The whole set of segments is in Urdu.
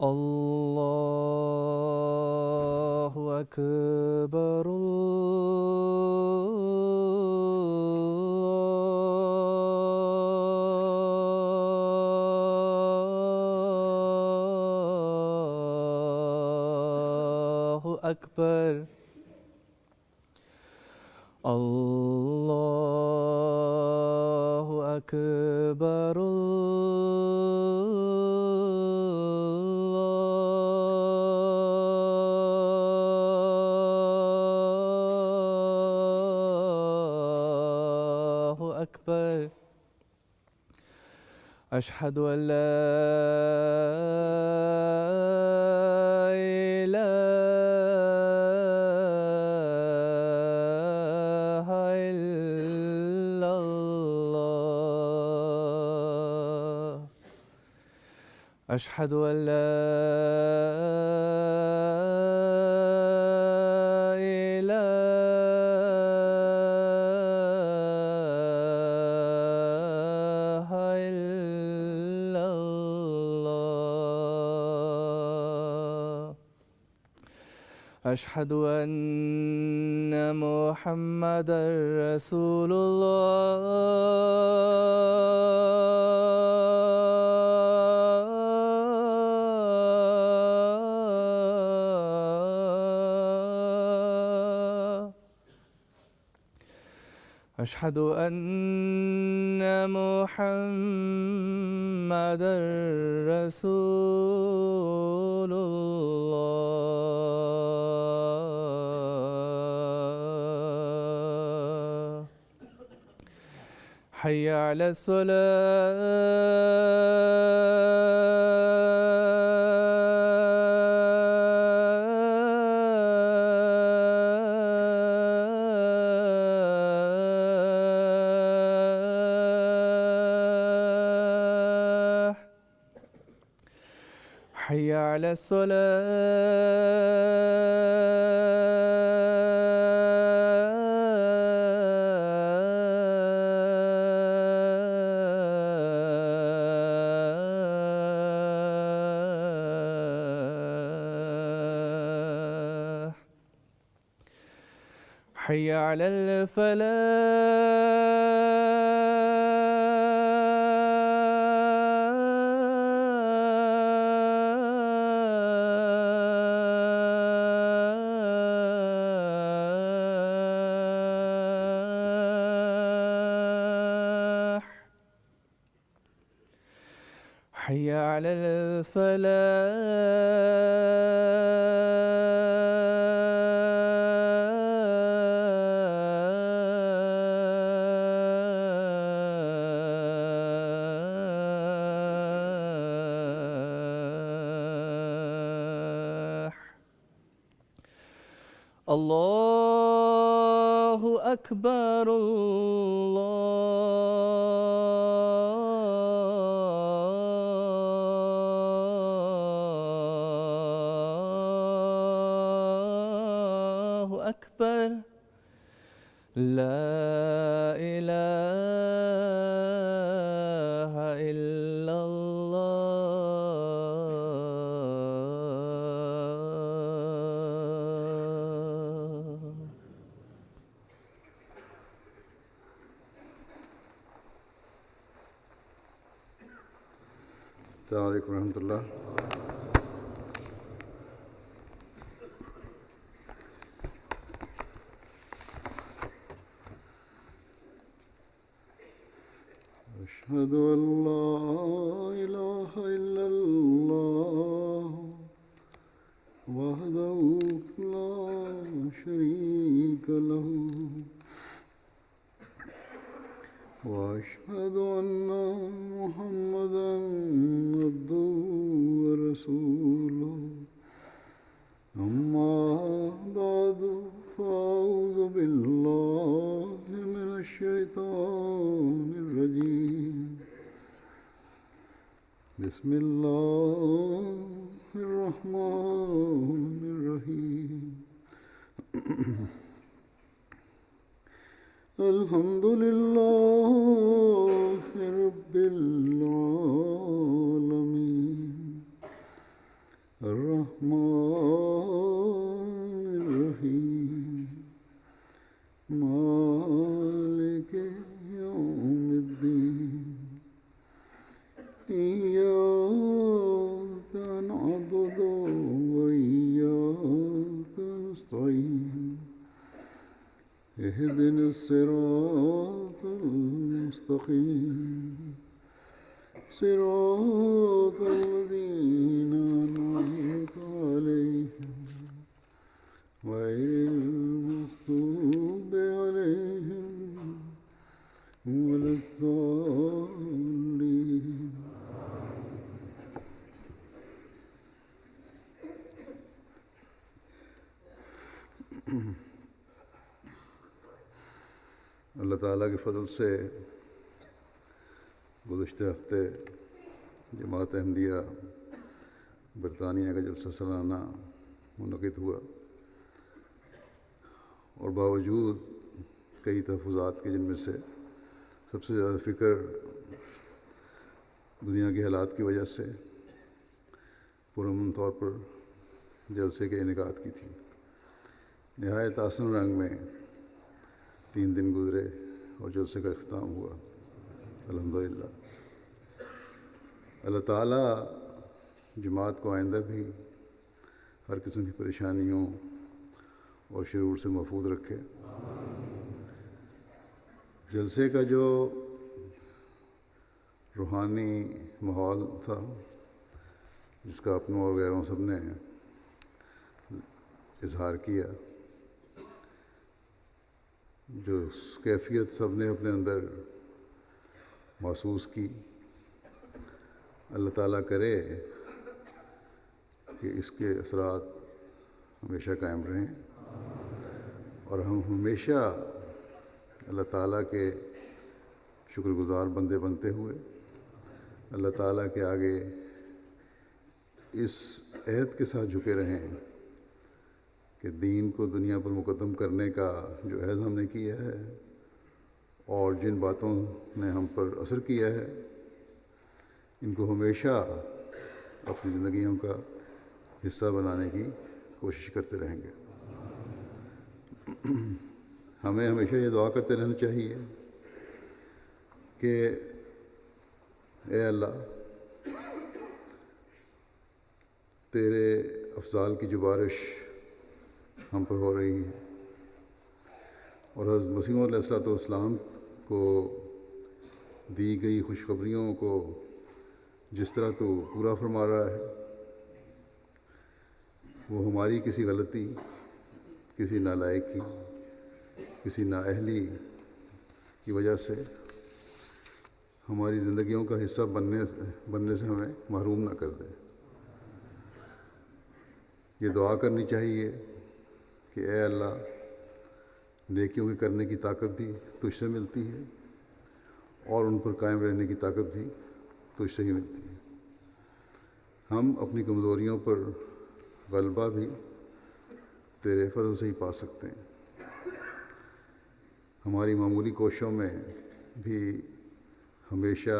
الله أكبر الله أكبر الله أكبر الله أكبر أشهد أن لا إله إلا الله أشهد أن لا إله إلا الله أشهد أن محمدًا رسول الله أشهد أن محمدًا رسول الله حي على الصلاة حي على الصلاة حي على الفلاح حي على الفلاح الله أكبر الله أكبر لا إله إلا الله السلام عليكم ورحمة الله. أشهد أن لا إله إلا الله وحده لا شريك له وأشهد أن محمدًا عبده ورسوله أما بعد فأعوذ بالله من الشيطان الرجيم بسم الله الرحمن الرحيم الحمد لله رب العالمين الرحيم اهدنا الصراط المستقيم صراط الذين أنعمت عليهم غير المغضوب عليهم ولا الضالين. اللہ تعالیٰ کے فضل سے گزشتہ ہفتے جماعت احمدیہ برطانیہ کا جلسہ سالانہ منعقد ہوا اور باوجود کئی تحفظات کے جن میں سے سب سے زیادہ فکر دنیا کے حالات کی وجہ سے پرامن طور پر جلسے کے انعقاد کی تھی. نہایت آسن رنگ میں 3 دن گزرے اور جلسے کا اختتام ہوا الحمدللہ. اللہ تعالیٰ جماعت کو آئندہ بھی ہر قسم کی پریشانیوں اور شرور سے محفوظ رکھے. جلسے کا جو روحانی ماحول تھا جس کا اپنوں اور غیروں سب نے اظہار کیا، جو کیفیت سب نے اپنے اندر محسوس کی، اللہ تعالیٰ کرے کہ اس کے اثرات ہمیشہ قائم رہیں اور ہم ہمیشہ اللہ تعالیٰ کے شکر گزار بندے بنتے ہوئے اللہ تعالیٰ کے آگے اس عہد کے ساتھ جھکے رہیں کہ دین کو دنیا پر مقدم کرنے کا جو عہد ہم نے کیا ہے اور جن باتوں نے ہم پر اثر کیا ہے ان کو ہمیشہ اپنی زندگیوں کا حصہ بنانے کی کوشش کرتے رہیں گے. ہمیں ہمیشہ یہ دعا کرتے رہنا چاہیے کہ اے اللہ تیرے افضال کی جو بارش ہم پر ہو رہی ہے اور حضرت مسیح علیہ السلام کو دی گئی خوشخبریوں کو جس طرح تو پورا فرما رہا ہے، وہ ہماری کسی غلطی، کسی نالائقی، کسی نااہلی کی وجہ سے ہماری زندگیوں کا حصہ بننے سے ہمیں محروم نہ کر دے. یہ دعا کرنی چاہیے کہ اے اللہ نیکیوں کے کرنے کی طاقت بھی تجھ سے ملتی ہے اور ان پر قائم رہنے کی طاقت بھی تجھ سے ہی ملتی ہے. ہم اپنی کمزوریوں پر غلبہ بھی تیرے فضل سے ہی پا سکتے ہیں. ہماری معمولی کوششوں میں بھی ہمیشہ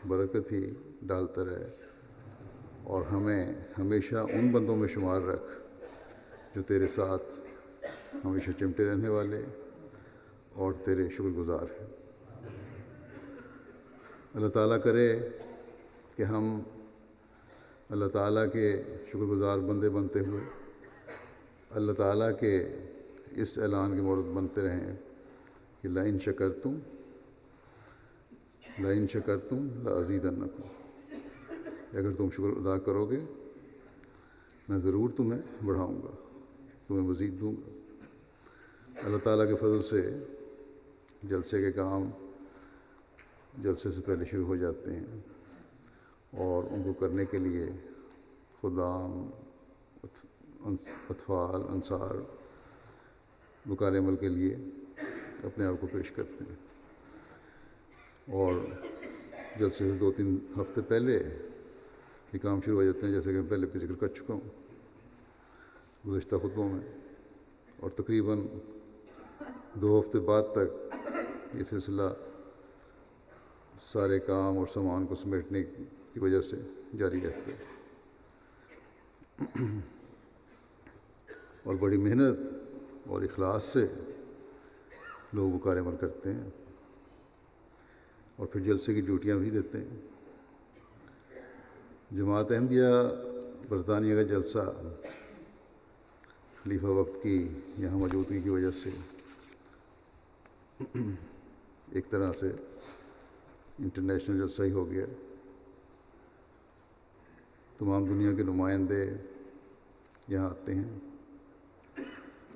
برکت ہی ڈالتا رہے اور ہمیں ہمیشہ ان بندوں میں شمار رکھ جو تیرے ساتھ ہمیشہ چمٹے رہنے والے اور تیرے شکر گزار ہیں. اللہ تعالیٰ کرے کہ ہم اللہ تعالیٰ کے شکر گزار بندے بنتے ہوئے اللہ تعالیٰ کے اس اعلان کے مورد بنتے رہیں کہ لئن شکرتم لأزیدنکم، اگر تم شکر ادا کرو گے میں ضرور تمہیں بڑھاؤں گا، تمہیں مزید دوں گا. اللہ تعالیٰ کے فضل سے جلسے کے کام جلسے سے پہلے شروع ہو جاتے ہیں اور ان کو کرنے کے لیے خدام، اطفال، انصار بکار عمل کے لیے اپنے آپ کو پیش کرتے ہیں. اور جلسے سے 2-3 ہفتے پہلے یہ کام شروع ہو جاتے ہیں، جیسے کہ میں پہلے بھی ذکر کر چکا ہوں گزشتہ خطبوں میں، اور تقریباً 2 ہفتے بعد تک یہ سلسلہ سارے کام اور سامان کو سمیٹنے کی وجہ سے جاری رہتا ہے. اور بڑی محنت اور اخلاص سے لوگ وقار عمل کرتے ہیں اور پھر جلسے کی ڈیوٹیاں بھی دیتے ہیں. جماعت احمدیہ برطانیہ کا جلسہ خلیفہ وقت کی یہاں موجودگی کی وجہ سے ایک طرح سے انٹرنیشنل جلسہ ہی ہو گیا. تمام دنیا کے نمائندے یہاں آتے ہیں،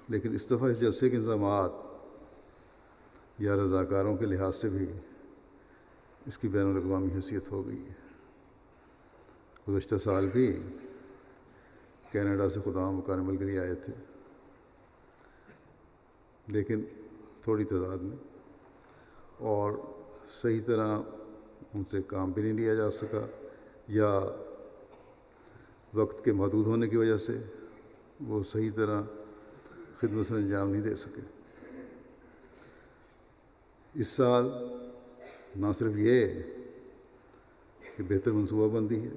لیکن اس دفعہ اس جلسے کے انتظامات یا رضاکاروں کے لحاظ سے بھی اس کی بین الاقوامی حیثیت ہو گئی ہے. گزشتہ سال بھی کینیڈا سے خدام مکالمل کے لیے آئے تھے، لیکن تھوڑی تعداد میں، اور صحیح طرح ان سے کام بھی نہیں لیا جا سکا، یا وقت کے محدود ہونے کی وجہ سے وہ صحیح طرح خدمت سے انجام نہیں دے سکے. اس سال نہ صرف یہ کہ بہتر منصوبہ بندی ہے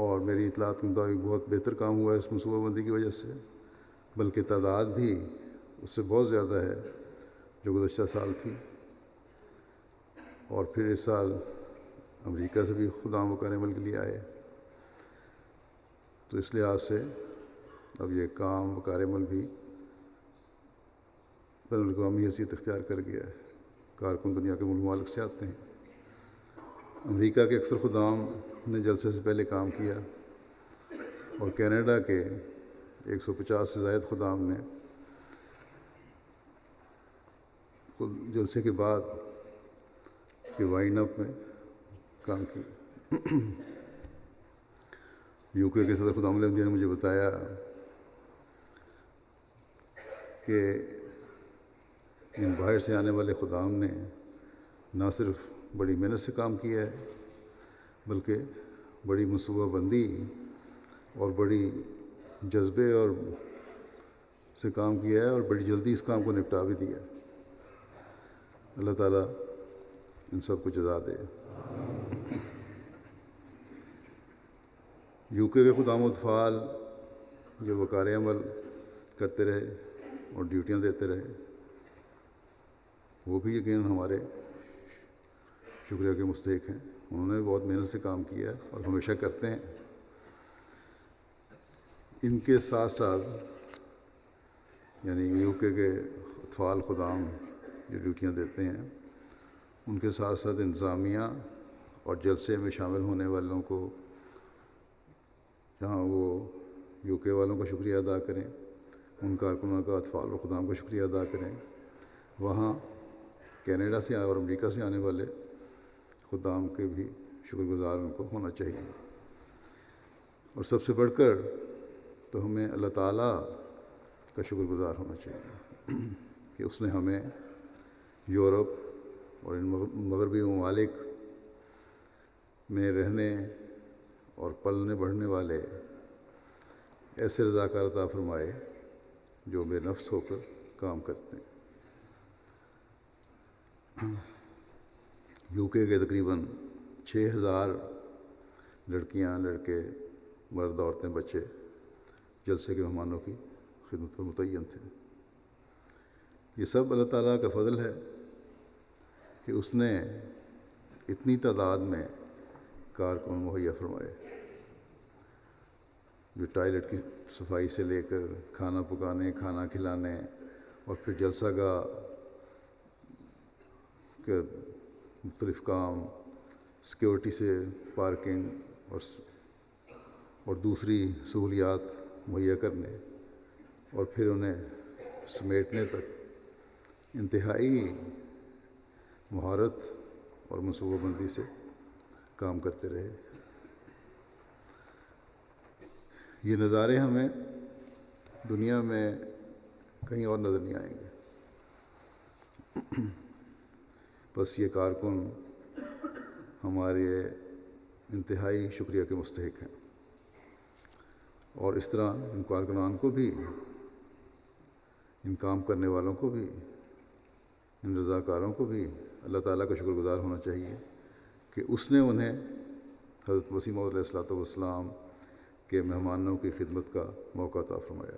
اور میری اطلاعات کے مطابق بہت بہتر کام ہوا ہے اس منصوبہ بندی کی وجہ سے، بلکہ تعداد بھی اس سے بہت زیادہ ہے جو گزشتہ سال تھی. اور پھر اس سال امریکہ سے بھی خدام مکالمل کے لیے آئے، تو اس لحاظ سے اب یہ کام مکالمل بھی بین الاقوامی حیثیت اختیار کر گیا ہے. کارکن دنیا کے ممالک سے آتے ہیں. امریکہ کے اکثر خدام نے جلسے سے پہلے کام کیا، اور کینیڈا کے 150 سے زائد خدام نے جلسے کے بعد کے وائنڈ اپ میں کام کیا. UK کے صدر خدام علیہ نے مجھے بتایا کہ ان باہر سے آنے والے خدام نے نہ صرف بڑی محنت سے کام کیا ہے، بلکہ بڑی منصوبہ بندی اور بڑی جذبے اور سے کام کیا ہے، اور بڑی جلدی اس کام کو نپٹا بھی دیا. اللہ تعالیٰ ان سب کو جزا دے. UK کے خدام اطفال جو وقار عمل کرتے رہے اور ڈیوٹیاں دیتے رہے، وہ بھی یقیناً ہمارے شکریہ کے مستحق ہیں. انہوں نے بہت محنت سے کام کیا اور ہمیشہ کرتے ہیں. ان کے ساتھ ساتھ یعنی UK کے اطفال خدام جو ڈیوٹیاں دیتے ہیں، ان کے ساتھ ساتھ انتظامیہ اور جلسے میں شامل ہونے والوں کو، جہاں وہ UK والوں کا شکریہ ادا کریں، ان کارکنوں کا، اطفال و خدام کا شکریہ ادا کریں، وہاں کینیڈا سے اور امریکہ سے آنے والے خدام کے بھی شکر گزار ان کو ہونا چاہیے. اور سب سے بڑھ کر تو ہمیں اللہ تعالیٰ کا شکر گزار ہونا چاہیے کہ اس نے ہمیں یورپ اور ان مغربی ممالک میں رہنے اور پلنے بڑھنے والے ایسے رضاکار عطا فرمائے جو بے نفس ہو کر کام کرتے ہیں. UK کے تقریباً 6000 لڑکیاں، لڑکے، مرد، عورتیں، بچے جلسے کے مہمانوں کی خدمت پر متعین تھے. یہ سب اللہ تعالیٰ کا فضل ہے کہ اس نے اتنی تعداد میں کارکن مہیا فرمائے، جو ٹوائلٹ کی صفائی سے لے کر کھانا پکانے، کھانا کھلانے، اور پھر جلسہ گاہ کے مختلف کام، سیکیورٹی سے پارکنگ اور دوسری سہولیات مہیا کرنے، اور پھر انہیں سمیٹنے تک انتہائی مہارت اور منصوبہ بندی سے کام کرتے رہے. یہ نظارے ہمیں دنیا میں کہیں اور نظر نہیں آئیں گے. بس یہ کارکن ہمارے انتہائی شکریہ کے مستحق ہیں، اور اس طرح ان کارکنان کو بھی، ان کام کرنے والوں کو بھی، ان رضاکاروں کو بھی اللہ تعالیٰ کا شکر گزار ہونا چاہیے کہ اس نے انہیں حضرت مسیح موعود علیہ الصلوۃ والسلام کے مہمانوں کی خدمت کا موقع عطا فرمایا.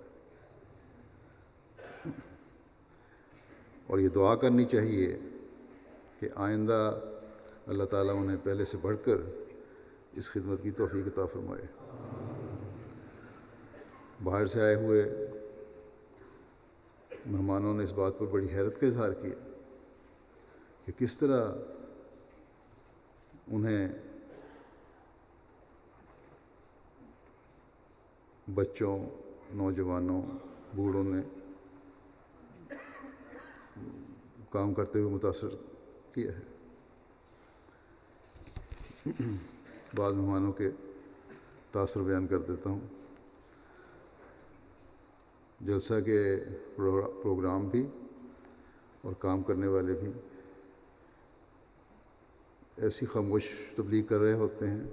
اور یہ دعا کرنی چاہیے کہ آئندہ اللہ تعالیٰ انہیں پہلے سے بڑھ کر اس خدمت کی توفیق عطا فرمائے. باہر سے آئے ہوئے مہمانوں نے اس بات پر بڑی حیرت کا اظہار کیا کہ کس طرح انہیں بچوں، نوجوانوں، بوڑھوں نے کام کرتے ہوئے متاثر کیا ہے۔ بعض مہمانوں کے تاثر بیان کر دیتا ہوں۔ جلسہ کے پروگرام بھی اور کام کرنے والے بھی ایسی خاموش تبلیغ کر رہے ہوتے ہیں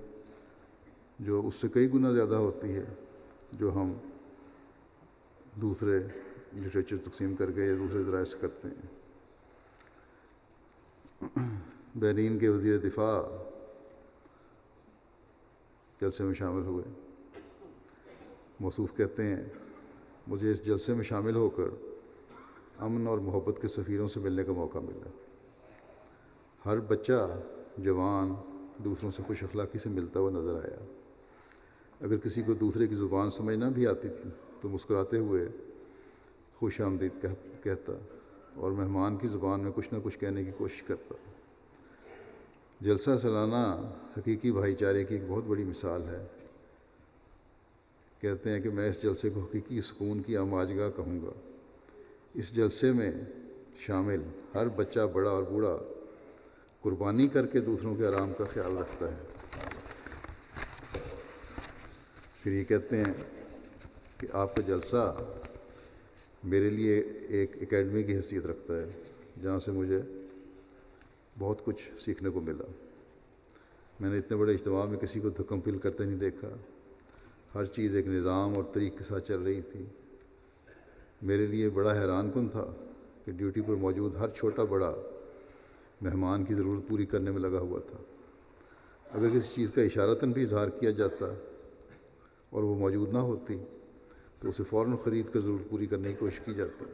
جو اس سے کئی گنا زیادہ ہوتی ہے جو ہم دوسرے لٹریچر تقسیم کر کے یا دوسرے ذرائع سے کرتے ہیں۔ بحرین کے وزیر دفاع جلسے میں شامل ہوئے۔ موصوف کہتے ہیں مجھے اس جلسے میں شامل ہو کر امن اور محبت کے سفیروں سے ملنے کا موقع ملا۔ ہر بچہ، جوان دوسروں سے خوش اخلاقی سے ملتا ہوا نظر آیا۔ اگر کسی کو دوسرے کی زبان سمجھ نہ بھی آتی تھی تو مسکراتے ہوئے خوش آمدید کہتا اور مہمان کی زبان میں کچھ نہ کچھ کہنے کی کوشش کرتا۔ جلسہ سالانہ حقیقی بھائی چارے کی ایک بہت بڑی مثال ہے۔ کہتے ہیں کہ میں اس جلسے کو حقیقی سکون کی اماجگاہ کہوں گا۔ اس جلسے میں شامل ہر بچہ، بڑا اور بوڑھا قربانی کر کے دوسروں کے آرام کا خیال رکھتا ہے۔ پھر یہ کہتے ہیں کہ آپ کا جلسہ میرے لیے ایک اکیڈمی کی حیثیت رکھتا ہے جہاں سے مجھے بہت کچھ سیکھنے کو ملا۔ میں نے اتنے بڑے اجتماع میں کسی کو دھکم فل کرتے نہیں دیکھا۔ ہر چیز ایک نظام اور طریق کے ساتھ چل رہی تھی۔ میرے لیے بڑا حیران کن تھا کہ ڈیوٹی پر موجود ہر چھوٹا بڑا مہمان کی ضرورت پوری کرنے میں لگا ہوا تھا۔ اگر کسی چیز کا اشارتاً بھی اظہار کیا جاتا اور وہ موجود نہ ہوتی تو اسے فوراً خرید کر ضرورت پوری کرنے کی کوشش کی جاتی۔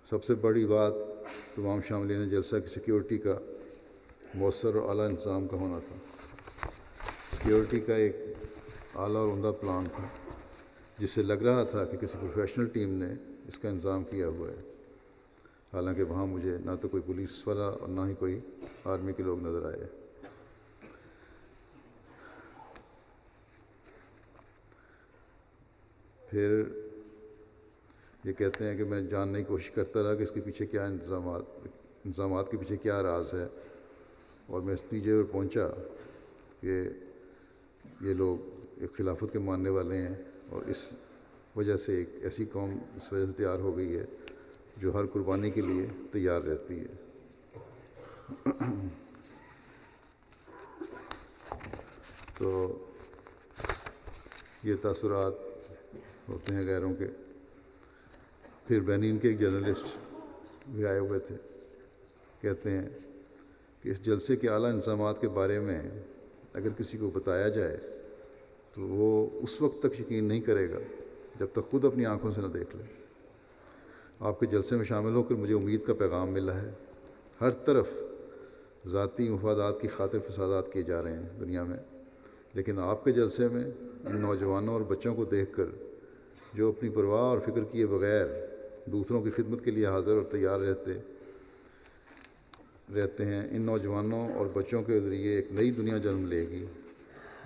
سب سے بڑی بات تمام شاملین جلسہ کی سیکیورٹی کا مؤثر اور اعلیٰ انتظام کا ہونا تھا۔ سیکیورٹی کا ایک اعلیٰ اور عمدہ پلان تھا جس سے لگ رہا تھا کہ کسی پروفیشنل ٹیم نے اس کا انتظام کیا ہوا ہے، حالانکہ وہاں مجھے نہ تو کوئی پولیس والا اور نہ ہی کوئی آرمی کے لوگ نظر آئے۔ پھر یہ کہتے ہیں کہ میں جاننے کی کوشش کرتا رہا کہ اس کے پیچھے کیا انتظامات کے پیچھے کیا راز ہے، اور میں اس نتیجے پر پہنچا کہ یہ لوگ ایک خلافت کے ماننے والے ہیں اور اس وجہ سے ایک ایسی قوم اس وجہ سے تیار ہو گئی ہے جو ہر قربانی کے لیے تیار رہتی ہے۔ تو یہ تاثرات ہوتے ہیں غیروں کے۔ پھر بحرین کے ایک جرنلسٹ بھی آئے ہوئے تھے۔ کہتے ہیں کہ اس جلسے کے اعلیٰ انتظامات کے بارے میں اگر کسی کو بتایا جائے تو وہ اس وقت تک یقین نہیں کرے گا جب تک خود اپنی آنکھوں سے نہ دیکھ لے۔ آپ کے جلسے میں شامل ہو کر مجھے امید کا پیغام ملا ہے۔ ہر طرف ذاتی مفادات کی خاطر فسادات کیے جا رہے ہیں دنیا میں، لیکن آپ کے جلسے میں ان نوجوانوں اور بچوں کو دیکھ کر جو اپنی پرواہ اور فکر کیے بغیر دوسروں کی خدمت کے لیے حاضر اور تیار رہتے ہیں، ان نوجوانوں اور بچوں کے ذریعے ایک نئی دنیا جنم لے گی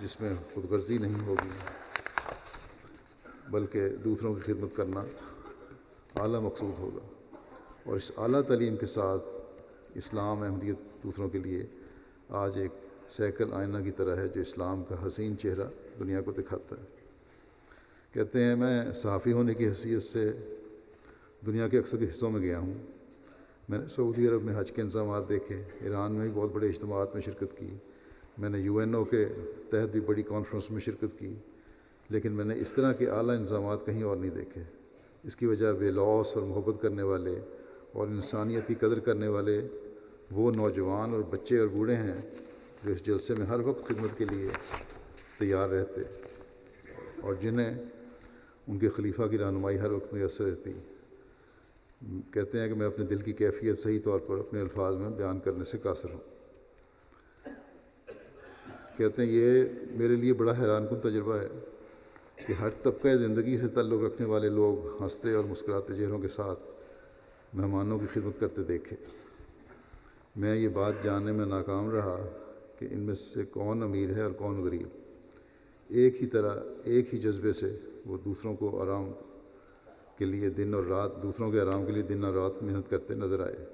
جس میں خود غرضی نہیں ہوگی بلکہ دوسروں کی خدمت کرنا اعلیٰ مقصود ہوگا۔ اور اس اعلیٰ تعلیم کے ساتھ اسلام احمدیت دوسروں کے لیے آج ایک سیکل آئینہ کی طرح ہے جو اسلام کا حسین چہرہ دنیا کو دکھاتا ہے۔ کہتے ہیں میں صحافی ہونے کی حیثیت سے دنیا کے اکثر حصوں میں گیا ہوں۔ میں نے سعودی عرب میں حج کے انتظامات دیکھے، ایران میں بھی بہت بڑے اجتماعات میں شرکت کی، میں نے UNO کے تحت بھی بڑی کانفرنس میں شرکت کی، لیکن میں نے اس طرح کے اعلیٰ انتظامات کہیں اور نہیں دیکھے۔ اس کی وجہ بے لوث اور محبت کرنے والے اور انسانیت کی قدر کرنے والے وہ نوجوان اور بچے اور بوڑھے ہیں جو اس جلسے میں ہر وقت خدمت کے لیے تیار رہتے اور جنہیں ان کے خلیفہ کی رہنمائی ہر وقت میسر رہتی۔ کہتے ہیں کہ میں اپنے دل کی کیفیت صحیح طور پر اپنے الفاظ میں بیان کرنے سے قاصر ہوں۔ کہتے ہیں یہ میرے لیے بڑا حیران کن تجربہ ہے کہ ہر طبقہ زندگی سے تعلق رکھنے والے لوگ ہنستے اور مسکراتے چہروں کے ساتھ مہمانوں کی خدمت کرتے دیکھے۔ میں یہ بات جاننے میں ناکام رہا کہ ان میں سے کون امیر ہے اور کون غریب۔ ایک ہی طرح، ایک ہی جذبے سے وہ دوسروں کے آرام کے لیے دن اور رات محنت کرتے نظر آئے۔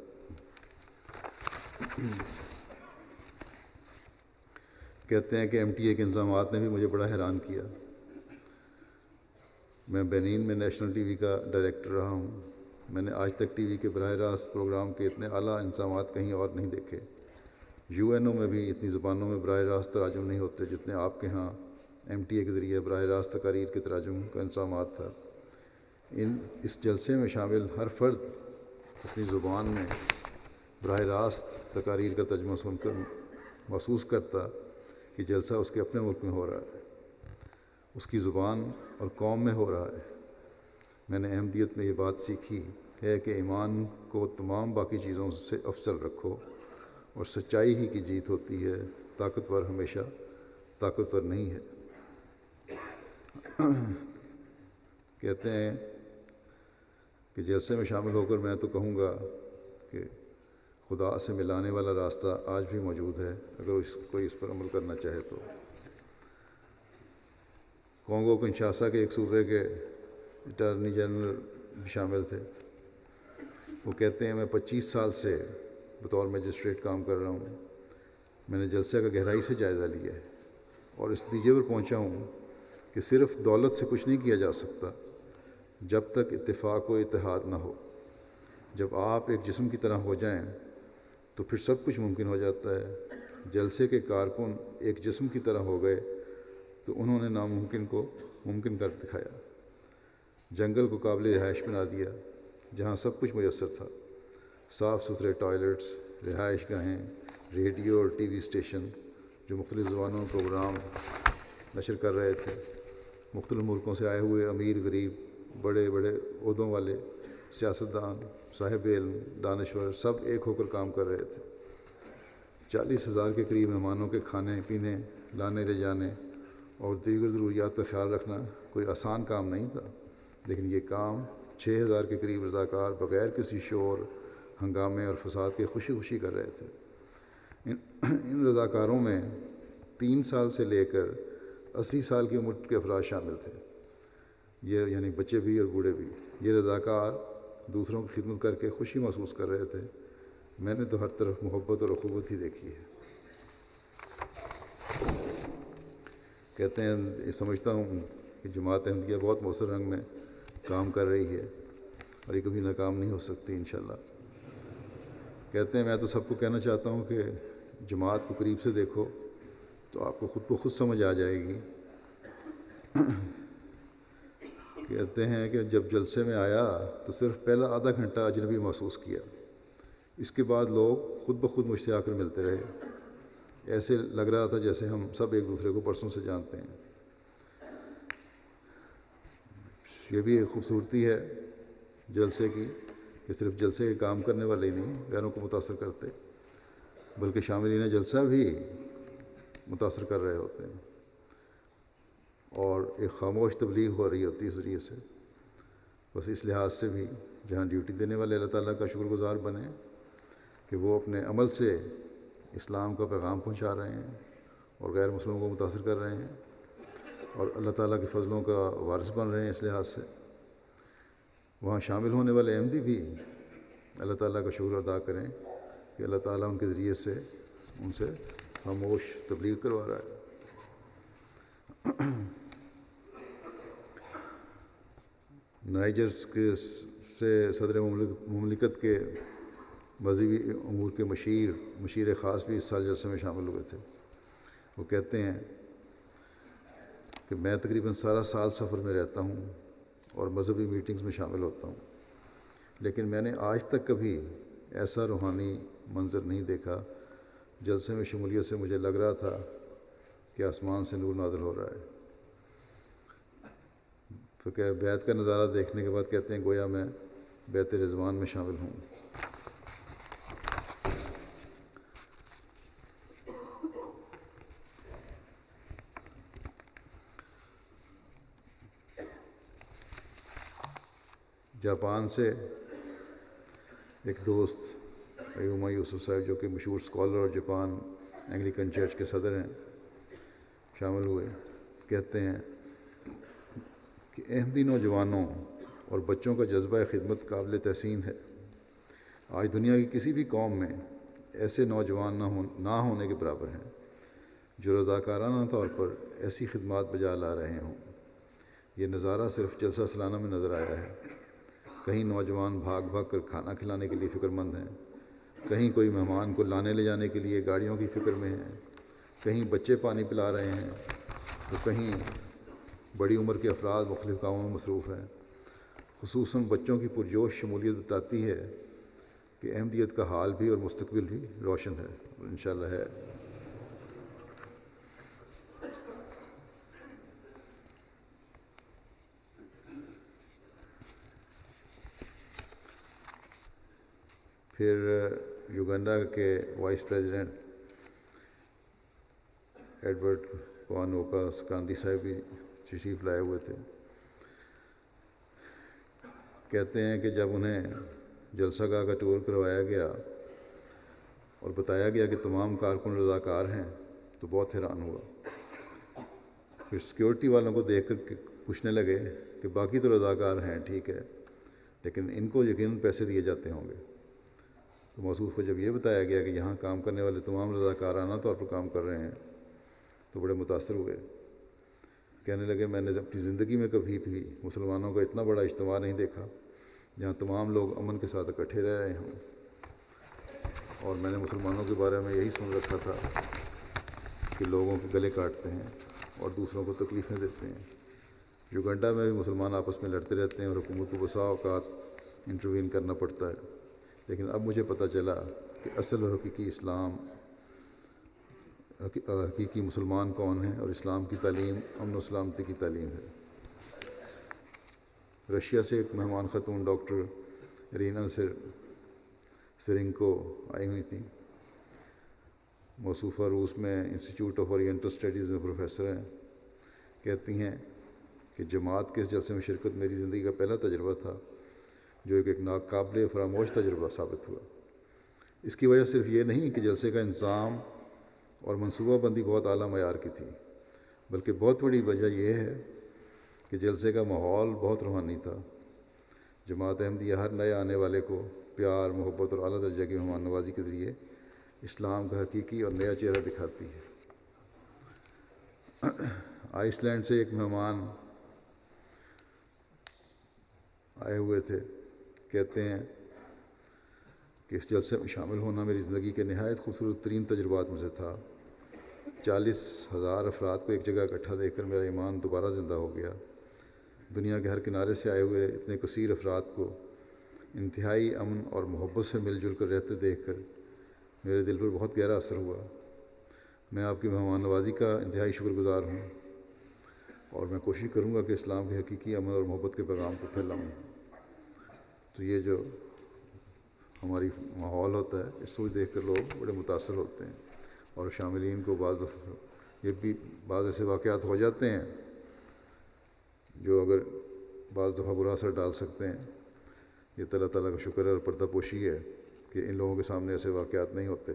کہتے ہیں کہ MTA کے انتظامات نے بھی مجھے بڑا حیران کیا۔ میں بینین میں نیشنل ٹی وی کا ڈائریکٹر رہا ہوں۔ میں نے آج تک ٹی وی کے براہ راست پروگرام کے اتنے اعلیٰ انتظامات کہیں اور نہیں دیکھے۔ UNO میں بھی اتنی زبانوں میں براہ راست تراجم نہیں ہوتے جتنے آپ کے ہاں MTA کے ذریعے براہ راست تقاریر کے تراجم کا انتظامات تھا۔ اس جلسے میں شامل ہر فرد اپنی زبان میں براہ راست تقاریر کا ترجمہ سن کر محسوس کرتا کہ جلسہ اس کے اپنے ملک میں ہو رہا ہے، اس کی زبان اور قوم میں ہو رہا ہے۔ میں نے احمدیت میں یہ بات سیکھی ہے کہ ایمان کو تمام باقی چیزوں سے افضل رکھو، اور سچائی ہی کی جیت ہوتی ہے، طاقتور ہمیشہ طاقتور نہیں ہے۔ کہتے ہیں کہ جلسے میں شامل ہو کر میں تو کہوں گا کہ خدا سے ملانے والا راستہ آج بھی موجود ہے، اگر کوئی اس پر عمل کرنا چاہے تو۔ کونگو کنشاسا کے ایک صوبے کے اٹارنی جنرل بھی شامل تھے۔ وہ کہتے ہیں میں 25 سال سے بطور مجسٹریٹ کام کر رہا ہوں۔ میں نے جلسے کا گہرائی سے جائزہ لیا ہے اور اس نتیجے پر پہنچا ہوں کہ صرف دولت سے کچھ نہیں کیا جا سکتا جب تک اتفاق و اتحاد نہ ہو۔ جب آپ ایک جسم کی طرح ہو جائیں تو پھر سب کچھ ممکن ہو جاتا ہے۔ جلسے کے کارکن ایک جسم کی طرح ہو گئے تو انہوں نے ناممکن کو ممکن کر دکھایا۔ جنگل کو قابل رہائش بنا دیا جہاں سب کچھ میسر تھا، صاف ستھرے ٹوائلٹس، رہائش گاہیں، ریڈیو اور ٹی وی اسٹیشن جو مختلف زبانوں میں پروگرام نشر کر رہے تھے۔ مختلف ملکوں سے آئے ہوئے امیر غریب، بڑے بڑے عہدوں والے، سیاستدان، صاحب علم، دانشور، سب ایک ہو کر کام کر رہے تھے۔ 40,000 کے قریب مہمانوں کے کھانے پینے، لانے لے جانے اور دیگر ضروریات کا خیال رکھنا کوئی آسان کام نہیں تھا، لیکن یہ کام 6,000 کے قریب رضاکار بغیر کسی شور، ہنگامے اور فساد کے خوشی خوشی کر رہے تھے۔ ان رضاکاروں میں 3 سال سے لے کر 80 سال کی عمر کے افراد شامل تھے، یہ یعنی بچے بھی اور بوڑھے بھی۔ یہ رضاکار دوسروں کی خدمت کر کے خوشی محسوس کر رہے تھے۔ میں نے تو ہر طرف محبت اور اخوت ہی دیکھی ہے۔ کہتے ہیں سمجھتا ہوں کہ جماعت احمدیہ بہت مؤثر رنگ میں کام کر رہی ہے اور یہ کبھی ناکام نہیں ہو سکتی انشاءاللہ۔ کہتے ہیں میں تو سب کو کہنا چاہتا ہوں کہ جماعت کو قریب سے دیکھو تو آپ کو خود بخود سمجھ آ جائے گی۔ کہتے ہیں کہ جب جلسے میں آیا تو صرف پہلا آدھا گھنٹہ اجنبی محسوس کیا، اس کے بعد لوگ خود بخود مجھ سے آ کر ملتے رہے۔ ایسے لگ رہا تھا جیسے ہم سب ایک دوسرے کو برسوں سے جانتے ہیں۔ یہ بھی ایک خوبصورتی ہے جلسے کی کہ صرف جلسے کے کام کرنے والے ہی نہیں غیروں کو متاثر کرتے، بلکہ شاملین جلسہ بھی متاثر کر رہے ہوتے ہیں، اور ایک خاموش تبلیغ ہو رہی ہوتی ہے اس ذریعے سے۔ بس اس لحاظ سے بھی جہاں ڈیوٹی دینے والے اللہ تعالیٰ کا شکر گزار بنیں کہ وہ اپنے عمل سے اسلام کا پیغام پہنچا رہے ہیں اور غیر مسلموں کو متاثر کر رہے ہیں اور اللہ تعالیٰ کے فضلوں کا وارث بن رہے ہیں۔ اس لحاظ سے وہاں شامل ہونے والے احمدی بھی اللہ تعالیٰ کا شکر ادا کریں کہ اللہ تعالیٰ ان کے ذریعے سے ان سے خاموش تبلیغ کروا رہا ہے۔ نائجر سے صدر مملکت کے مذہبی امور کے مشیر خاص بھی اس سال جلسے میں شامل ہوئے تھے۔ وہ کہتے ہیں کہ میں تقریباً سارا سال سفر میں رہتا ہوں اور مذہبی میٹنگز میں شامل ہوتا ہوں، لیکن میں نے آج تک کبھی ایسا روحانی منظر نہیں دیکھا۔ جلسے میں شمولیت سے مجھے لگ رہا تھا کہ آسمان سے نور نازل ہو رہا ہے۔ تو کہ بیعت کا نظارہ دیکھنے کے بعد کہتے ہیں گویا میں بیعت رضوان میں شامل ہوں۔ جاپان سے ایک دوست ایوما یوسف صاحب جو کہ مشہور اسکالر اور جاپان اینگلیکن چرچ کے صدر ہیں شامل ہوئے. کہتے ہیں کہ احمدی نوجوانوں اور بچوں کا جذبہ خدمت قابل تحسین ہے. آج دنیا کی کسی بھی قوم میں ایسے نوجوان نہ ہونے کے برابر ہیں جو رضاکارانہ طور پر ایسی خدمات بجا لا رہے ہوں. یہ نظارہ صرف جلسہ سالانہ میں نظر آیا ہے. کہیں نوجوان بھاگ بھاگ کر کھانا کھلانے کے لیے فکر مند ہیں، کہیں کوئی مہمان کو لانے لے جانے کے لیے گاڑیوں کی فکر میں ہیں، کہیں بچے پانی پلا رہے ہیں، تو کہیں بڑی عمر کے افراد مختلف کاموں میں مصروف ہیں. خصوصاً بچوں کی پرجوش شمولیت بتاتی ہے کہ احمدیت کا حال بھی اور مستقبل بھی روشن ہے، اور انشاءاللہ ہے. پھر یوگنڈا کے وائس پریزیڈنٹ ایڈورڈ کوانوکا سکاندی صاحب بھی تشریف لائے ہوئے تھے. کہتے ہیں کہ جب انہیں جلسہ گاہ کا ٹور کروایا گیا اور بتایا گیا کہ تمام کارکن رضاکار ہیں تو بہت حیران ہوا. پھر سیکیورٹی والوں کو دیکھ کر پوچھنے لگے کہ باقی تو رضاکار ہیں ٹھیک ہے، لیکن ان کو یقیناً پیسے دیے جاتے ہوں گے. تو موصوف کو جب یہ بتایا گیا کہ یہاں کام کرنے والے تمام رضاکارانہ طور پر کام کر رہے ہیں تو بڑے متاثر ہوئے. کہنے لگے میں نے اپنی زندگی میں کبھی بھی مسلمانوں کا اتنا بڑا اجتماع نہیں دیکھا جہاں تمام لوگ امن کے ساتھ اکٹھے رہ رہے ہوں. اور میں نے مسلمانوں کے بارے میں یہی سن رکھا تھا کہ لوگوں کے گلے کاٹتے ہیں اور دوسروں کو تکلیفیں دیتے ہیں. یوگنڈا میں بھی مسلمان آپس میں لڑتے رہتے ہیں اور حکومت کو بسا اوقات انٹروین کرنا پڑتا ہے. لیکن اب مجھے پتہ چلا کہ اصل اور حقیقی مسلمان کون ہیں، اور اسلام کی تعلیم امن و سلامتی کی تعلیم ہے. رشیا سے ایک مہمان خاتون ڈاکٹر ارینا سرنکو آئی ہوئی تھیں. موصوفہ روس میں انسٹیٹیوٹ آف اورینٹل اسٹڈیز میں پروفیسر ہیں. کہتی ہیں کہ جماعت کے اس جلسے میں شرکت میری زندگی کا پہلا تجربہ تھا جو ایک ناقابل فراموش تجربہ ثابت ہوا. اس کی وجہ صرف یہ نہیں کہ جلسے کا انظام اور منصوبہ بندی بہت اعلیٰ معیار کی تھی، بلکہ بہت بڑی وجہ یہ ہے کہ جلسے کا ماحول بہت روحانی تھا. جماعت احمدیہ ہر نئے آنے والے کو پیار، محبت اور اعلیٰ درجے کی مہمان نوازی کے ذریعے اسلام کا حقیقی اور نیا چہرہ دکھاتی ہے. آئس لینڈ سے ایک مہمان آئے ہوئے تھے. کہتے ہیں کہ اس جلسے میں شامل ہونا میری زندگی کے نہایت خوبصورت ترین تجربات میں سے تھا. 40,000 افراد کو ایک جگہ اکٹھا دیکھ کر میرا ایمان دوبارہ زندہ ہو گیا. دنیا کے ہر کنارے سے آئے ہوئے اتنے کثیر افراد کو انتہائی امن اور محبت سے مل جل کر رہتے دیکھ کر میرے دل پر بہت گہرا اثر ہوا. میں آپ کی مہمان نوازی کا انتہائی شکر گزار ہوں اور میں کوشش کروں گا کہ اسلام کے حقیقی امن اور محبت کے پیغام کو پھیلاؤں. تو یہ جو ہماری ماحول ہوتا ہے اس کو دیکھ کر لوگ بڑے متاثر ہوتے ہیں، اور شاملین کو بعض ایسے واقعات ہو جاتے ہیں جو اگر بعض دفعہ برا اثر ڈال سکتے ہیں. یہ اللہ تعالیٰ کا شکر ہے اور پردہ پوشی ہے کہ ان لوگوں کے سامنے ایسے واقعات نہیں ہوتے.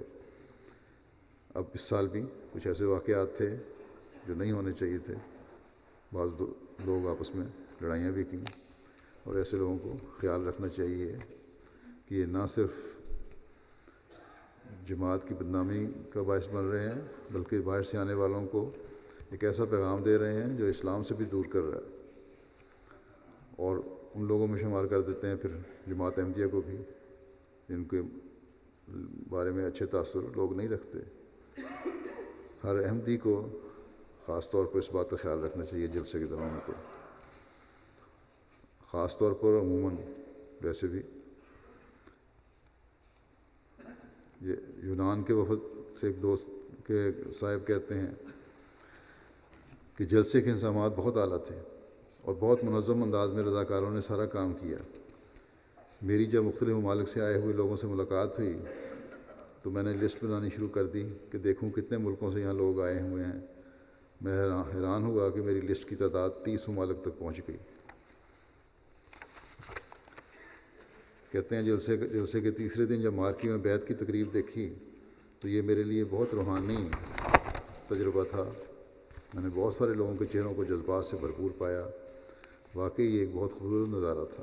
اب اس سال بھی کچھ ایسے واقعات تھے جو نہیں ہونے چاہیے تھے. بعض لوگ آپس میں لڑائیاں بھی کیں، اور ایسے لوگوں کو خیال رکھنا چاہیے کہ یہ نہ صرف جماعت کی بدنامی کا باعث بن رہے ہیں بلکہ باہر سے آنے والوں کو ایک ایسا پیغام دے رہے ہیں جو اسلام سے بھی دور کر رہا ہے، اور ان لوگوں میں شمار کر دیتے ہیں پھر جماعت احمدیہ کو بھی، جن کے بارے میں اچھے تاثر لوگ نہیں رکھتے. ہر احمدی کو خاص طور پر اس بات کا خیال رکھنا چاہیے جلسے کے دوران کو، خاص طور پر عموماً ویسے بھی. یہ یونان کے وفد سے ایک دوست کے صاحب کہتے ہیں کہ جلسے کے انتظامات بہت اعلیٰ تھے اور بہت منظم انداز میں رضاکاروں نے سارا کام کیا. میری جب مختلف ممالک سے آئے ہوئے لوگوں سے ملاقات ہوئی تو میں نے لسٹ بنانی شروع کر دی کہ دیکھوں کتنے ملکوں سے یہاں لوگ آئے ہوئے ہیں. میں حیران ہوا کہ میری لسٹ کی تعداد 30 ممالک تک پہنچ گئی. کہتے ہیں جلسے کے تیسرے دن جب مارکی میں بیعت کی تقریب دیکھی تو یہ میرے لیے بہت روحانی تجربہ تھا۔ میں نے بہت سارے لوگوں کے چہروں کو جذبات سے بھرپور پایا۔ واقعی یہ ایک بہت خوبصورت نظارہ تھا۔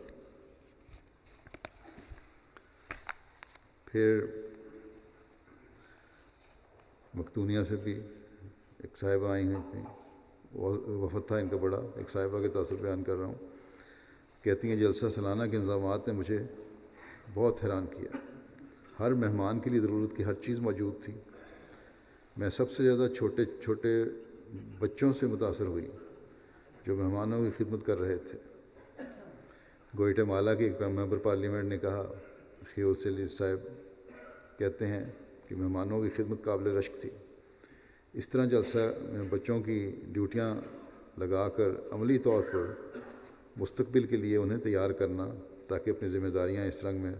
پھر مقدونیہ سے بھی ایک صاحبہ آئی ہوئی تھیں، وفد تھا ان کا بڑا، ایک صاحبہ کے تاثر بیان کر رہا ہوں۔ کہتی ہیں جلسہ سالانہ کے انتظامات نے مجھے بہت حیران کیا۔ ہر مہمان کے لیے ضرورت کی ہر چیز موجود تھی۔ میں سب سے زیادہ چھوٹے چھوٹے بچوں سے متاثر ہوئی جو مہمانوں کی خدمت کر رہے تھے۔ گوئٹے مالا کے ایک ممبر پارلیمنٹ نے کہا، خیول سیلی صاحب کہتے ہیں کہ مہمانوں کی خدمت قابل رشک تھی۔ اس طرح جلسہ میں بچوں کی ڈیوٹیاں لگا کر عملی طور پر مستقبل کے لیے انہیں تیار کرنا تاکہ اپنی ذمہ داریاں اس رنگ میں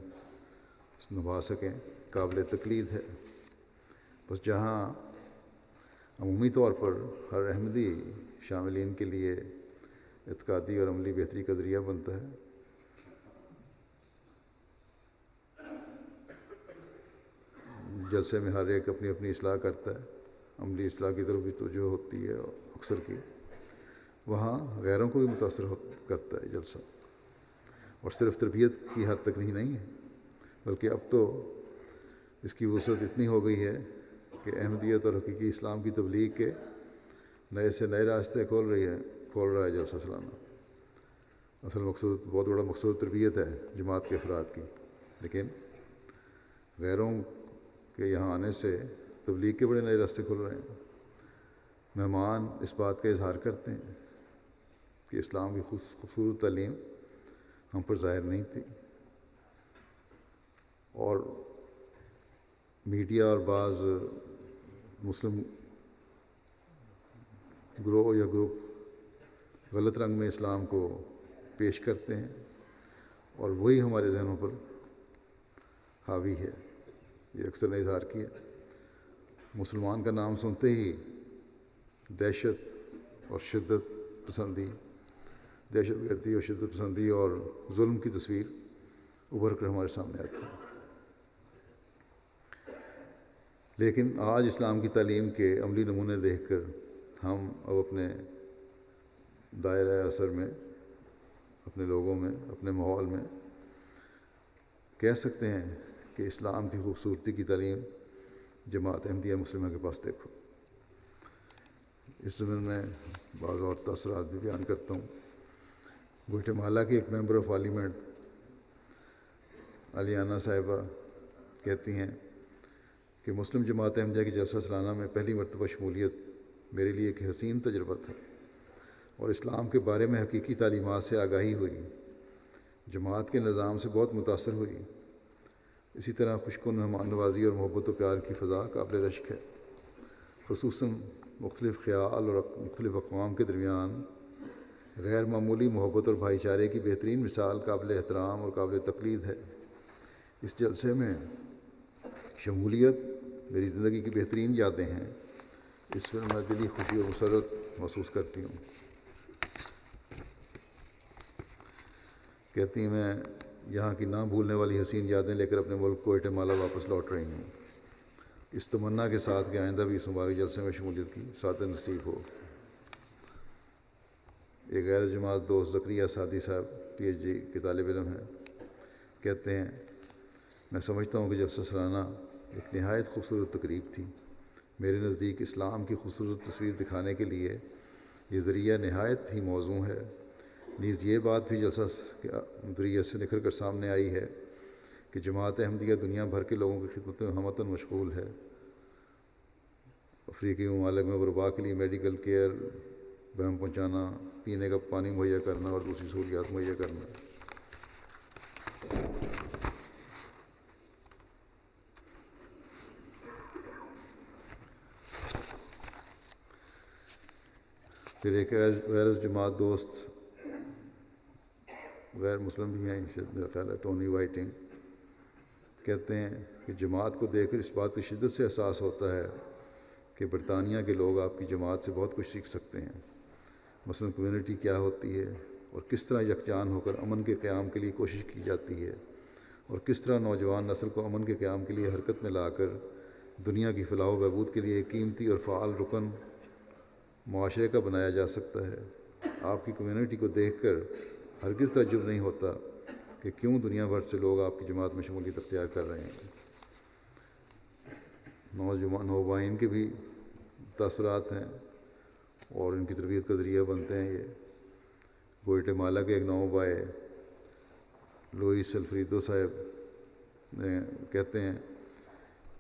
نبھا سکیں، قابل تقلید ہے۔ بس جہاں عمومی طور پر ہر احمدی شاملین کے لیے اعتقادی اور عملی بہتری کا ذریعہ بنتا ہے، جلسے میں ہر ایک اپنی اپنی اصلاح کرتا ہے، عملی اصلاح کی طرف بھی توجہ ہوتی ہے اکثر کی، وہاں غیروں کو بھی متاثر کرتا ہے جلسہ۔ اور صرف تربیت کی حد تک نہیں ہے، بلکہ اب تو اس کی وسعت اتنی ہو گئی ہے کہ احمدیت اور حقیقی اسلام کی تبلیغ کے نئے سے نئے راستے کھول رہا ہے جلسہ سالانہ۔ اصل مقصود، بہت بڑا مقصود تربیت ہے جماعت کے افراد کی، لیکن غیروں کے یہاں آنے سے تبلیغ کے بڑے نئے راستے کھل رہے ہیں۔ مہمان اس بات کا اظہار کرتے ہیں کہ اسلام کی خوبصورت تعلیم ہم پر ظاہر نہیں تھی، اور میڈیا اور بعض مسلم گروہ یا گروپ غلط رنگ میں اسلام کو پیش کرتے ہیں، اور وہی ہمارے ذہنوں پر حاوی ہے۔ یہ اکثر نے اظہار کیا، مسلمان کا نام سنتے ہی دہشت اور شدت پسندی، دہشت گردی اور شدت پسندی اور ظلم کی تصویر ابھر کر ہمارے سامنے آتی ہے۔ لیکن آج اسلام کی تعلیم کے عملی نمونے دیکھ کر ہم اب اپنے دائرہ اثر میں، اپنے لوگوں میں، اپنے ماحول میں کہہ سکتے ہیں کہ اسلام کی خوبصورتی کی تعلیم جماعت احمدیہ مسلمہ کے پاس دیکھو۔ اس ضمن میں بعض اور تاثرات بھی بیان کرتا ہوں۔ گوئٹے مالا کے ایک ممبر آف پارلیمنٹ علیانہ صاحبہ کہتی ہیں کہ مسلم جماعت احمدیہ کی جلسہ سالانہ میں پہلی مرتبہ شمولیت میرے لیے ایک حسین تجربہ تھا، اور اسلام کے بارے میں حقیقی تعلیمات سے آگاہی ہوئی۔ جماعت کے نظام سے بہت متاثر ہوئی۔ اسی طرح خوشکن مہمان نوازی اور محبت و پیار کی فضا قابل رشک ہے، خصوصاً مختلف خیال اور مختلف اقوام کے درمیان غیر معمولی محبت اور بھائی چارے کی بہترین مثال قابل احترام اور قابل تقلید ہے۔ اس جلسے میں شمولیت میری زندگی کی بہترین یادیں ہیں۔ اس میں میں دلی خوشی اور مسرت محسوس کرتی ہوں۔ کہتی ہیں میں یہاں کی نہ بھولنے والی حسین یادیں لے کر اپنے ملک کوئٹے مالا واپس لوٹ رہی ہوں، اس تمنا کے ساتھ کہ آئندہ بھی اس مبارک جلسے میں شمولیت کی سعادت نصیب ہو۔ ایک غیر جماعت دوست زکریا سعدی صاحب PhD کے طالب علم ہیں، کہتے ہیں میں سمجھتا ہوں کہ جلسہ سالانہ ایک نہایت خوبصورت تقریب تھی۔ میرے نزدیک اسلام کی خوبصورت تصویر دکھانے کے لیے یہ ذریعہ نہایت ہی موزوں ہے۔ نیز یہ بات بھی جلسہ کے ذریعے سے نکھر کر سامنے آئی ہے کہ جماعت احمدیہ دنیا بھر کے لوگوں کی خدمت میں ہمتاً مشغول ہے۔ افریقی ممالک میں غرباء کے لیے میڈیکل کیئر بہم پہنچانا، پینے کا پانی مہیا کرنا اور دوسری سہولیات مہیا کرنا۔ پھر ایک غیر جماعت دوست غیر مسلم بھی ہیں، میرا خیال ہے ٹونی وائٹنگ، کہتے ہیں کہ جماعت کو دیکھ کر اس بات کی شدت سے احساس ہوتا ہے کہ برطانیہ کے لوگ آپ کی جماعت سے بہت کچھ سیکھ سکتے ہیں۔ مثلاً کمیونٹی کیا ہوتی ہے اور کس طرح یکجان ہو کر امن کے قیام کے لیے کوشش کی جاتی ہے، اور کس طرح نوجوان نسل کو امن کے قیام کے لیے حرکت میں لا کر دنیا کی فلاح و بہبود کے لیے ایک قیمتی اور فعال رکن معاشرے کا بنایا جا سکتا ہے۔ آپ کی کمیونٹی کو دیکھ کر ہرگز تعجب نہیں ہوتا کہ کیوں دنیا بھر سے لوگ آپ کی جماعت میں شمولیت اختیار کر رہے ہیں۔ نوجوان کے بھی تاثرات ہیں اور ان کی تربیت کا ذریعہ بنتے ہیں۔ یہ گوئٹے مالا کے ایک نوبائے لوئس الفریدو صاحب کہتے ہیں